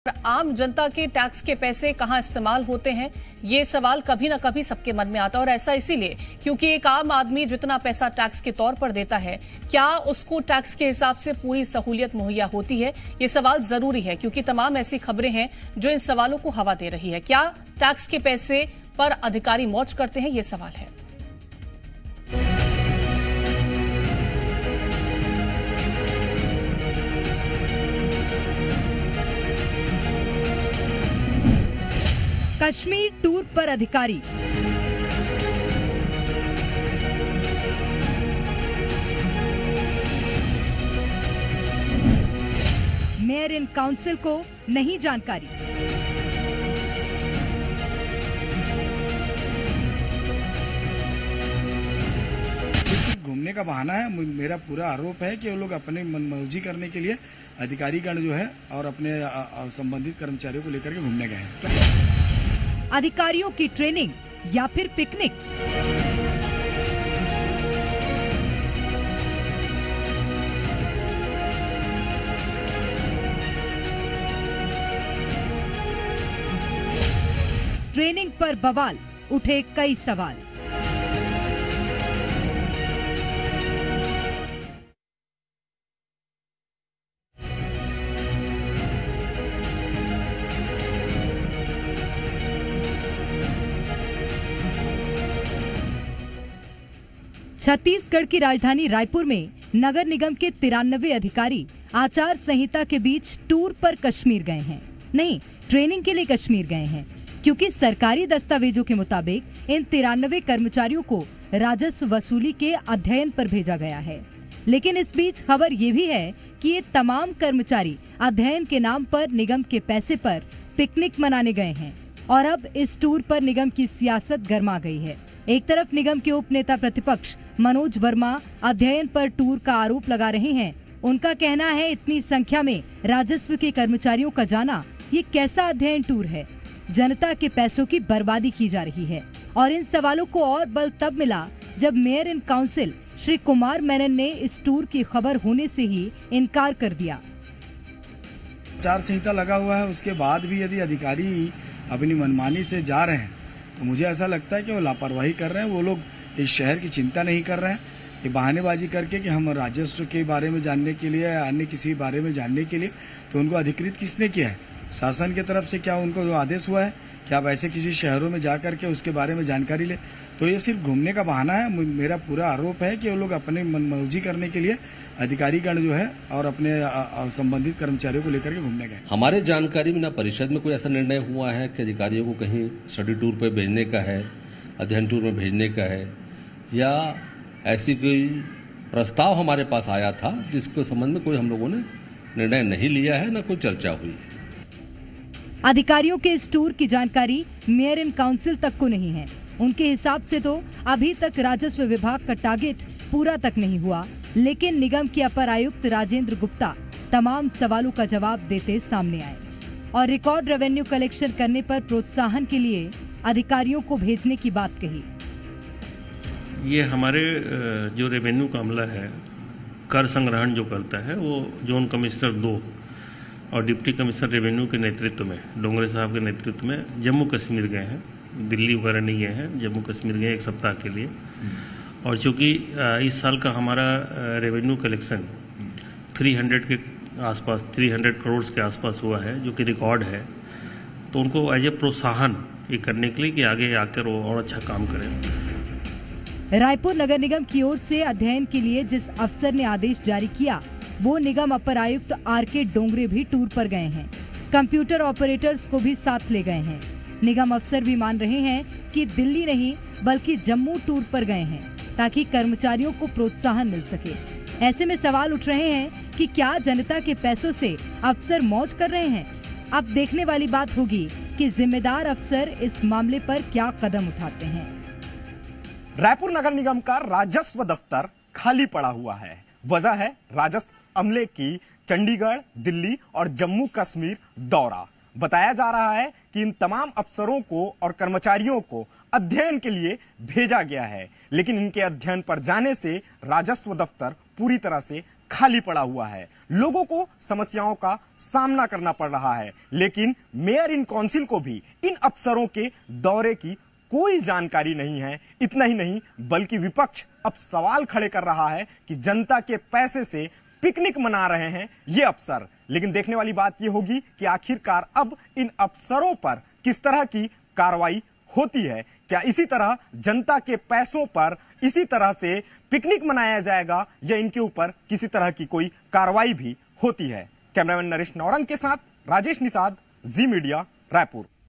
आम जनता के टैक्स के पैसे कहां इस्तेमाल होते हैं, ये सवाल कभी ना कभी सबके मन में आता है। और ऐसा इसीलिए क्योंकि एक आम आदमी जितना पैसा टैक्स के तौर पर देता है, क्या उसको टैक्स के हिसाब से पूरी सहूलियत मुहैया होती है? ये सवाल जरूरी है क्योंकि तमाम ऐसी खबरें हैं जो इन सवालों को हवा दे रही है। क्या टैक्स के पैसे पर अधिकारी मौज करते हैं, ये सवाल है। कश्मीर टूर पर अधिकारी। मेयर इन काउंसिल को नहीं जानकारी। घूमने का बहाना है। मेरा पूरा आरोप है कि वो लोग अपने मनमर्जी करने के लिए अधिकारीगण जो है और अपने संबंधित कर्मचारियों को लेकर के घूमने गए हैं। अधिकारियों की ट्रेनिंग या फिर पिकनिक? ट्रेनिंग पर बवाल, उठे कई सवाल। छत्तीसगढ़ की राजधानी रायपुर में नगर निगम के 93 अधिकारी आचार संहिता के बीच टूर पर कश्मीर गए हैं। नहीं, ट्रेनिंग के लिए कश्मीर गए हैं, क्योंकि सरकारी दस्तावेजों के मुताबिक इन 93 कर्मचारियों को राजस्व वसूली के अध्ययन पर भेजा गया है। लेकिन इस बीच खबर ये भी है कि ये तमाम कर्मचारी अध्ययन के नाम पर निगम के पैसे पर पिकनिक मनाने गए हैं और अब इस टूर पर निगम की सियासत गर्मा गई है। एक तरफ निगम के उप नेता प्रतिपक्ष मनोज वर्मा अध्ययन पर टूर का आरोप लगा रहे हैं। उनका कहना है, इतनी संख्या में राजस्व के कर्मचारियों का जाना ये कैसा अध्ययन टूर है? जनता के पैसों की बर्बादी की जा रही है। और इन सवालों को और बल तब मिला जब mayor in council Shri Kumar Menon ने इस टूर की खबर होने से ही इनकार कर दिया। आचार संहिता लगा हुआ है, उसके बाद भी यदि अधिकारी अपनी मनमानी से जा रहे हैं तो मुझे ऐसा लगता है कि वो लापरवाही कर रहे हैं। वो लोग इस शहर की चिंता नहीं कर रहे हैं। ये बहानेबाजी करके कि हम राजस्व के बारे में जानने के लिए, अन्य किसी बारे में जानने के लिए, तो उनको अधिकृत किसने किया है? शासन की तरफ से क्या उनको जो आदेश हुआ है कि आप ऐसे किसी शहरों में जा करके उसके बारे में जानकारी ले? तो ये सिर्फ घूमने का बहाना है। मेरा पूरा आरोप है कि वो लोग अपने मनमर्जी करने के लिए अधिकारीगण जो है और अपने संबंधित कर्मचारियों को लेकर के घूमने गए। हमारे जानकारी में ना परिषद में कोई ऐसा निर्णय हुआ है कि अधिकारियों को कहीं स्टडी टूर पर भेजने का है, अध्ययन टूर में भेजने का है, या ऐसी कोई प्रस्ताव हमारे पास आया था जिसके संबंध में कोई हम लोगों ने निर्णय नहीं लिया है, न कोई चर्चा हुई है। अधिकारियों के इस टूर की जानकारी मेयर इन काउंसिल तक को नहीं है। उनके हिसाब से तो अभी तक राजस्व विभाग का टारगेट पूरा तक नहीं हुआ। लेकिन निगम के अपर आयुक्त राजेंद्र गुप्ता तमाम सवालों का जवाब देते सामने आए और रिकॉर्ड रेवेन्यू कलेक्शन करने पर प्रोत्साहन के लिए अधिकारियों को भेजने की बात कही। ये हमारे जो रेवेन्यू का अमला है, कर संग्रहण जो करता है, वो जोन कमिश्नर 2 और डिप्टी कमिश्नर रेवेन्यू के नेतृत्व में, डोंगरे साहब के नेतृत्व में जम्मू कश्मीर गए हैं। दिल्ली वगैरह नहीं गए हैं, जम्मू कश्मीर गए 1 सप्ताह के लिए। और चूँकि इस साल का हमारा रेवेन्यू कलेक्शन 300 के आसपास, 300 करोड़ के आसपास हुआ है, जो कि रिकॉर्ड है, तो उनको एज ए प्रोत्साहन ये करने के लिए कि आगे आकर वो और अच्छा काम करें। रायपुर नगर निगम की ओर से अध्ययन के लिए जिस अफसर ने आदेश जारी किया, वो निगम अपर आयुक्त आर.के. डोंगरे भी टूर पर गए हैं। कंप्यूटर ऑपरेटर्स को भी साथ ले गए हैं। निगम अफसर भी मान रहे हैं कि दिल्ली नहीं बल्कि जम्मू टूर पर गए हैं ताकि कर्मचारियों को प्रोत्साहन मिल सके। ऐसे में सवाल उठ रहे हैं कि क्या जनता के पैसों से अफसर मौज कर रहे हैं? अब देखने वाली बात होगी कि जिम्मेदार अफसर इस मामले पर क्या कदम उठाते हैं। रायपुर नगर निगम का राजस्व दफ्तर खाली पड़ा हुआ है। वजह है राजस्व अमले की चंडीगढ़, दिल्ली और जम्मू कश्मीर दौरा। बताया जा रहा है कि इन तमाम अफसरों को और कर्मचारियों को अध्ययन के लिए भेजा गया है, लेकिन इनके अध्ययन पर जाने से राजस्व दफ्तर पूरी तरह से खाली पड़ा हुआ है। लोगों को समस्याओं का सामना करना पड़ रहा है, लेकिन मेयर इन काउंसिल को भी इन अफसरों के दौरे की कोई जानकारी नहीं है। इतना ही नहीं, बल्कि विपक्ष अब सवाल खड़े कर रहा है कि जनता के पैसे से पिकनिक मना रहे हैं ये अफसर। लेकिन देखने वाली बात यह होगी कि आखिरकार अब इन अफसरों पर किस तरह की कार्रवाई होती है। क्या इसी तरह जनता के पैसों पर इसी तरह से पिकनिक मनाया जाएगा या इनके ऊपर किसी तरह की कोई कार्रवाई भी होती है। कैमरामैन नरेश नौरंग के साथ राजेश निषाद, जी मीडिया, रायपुर।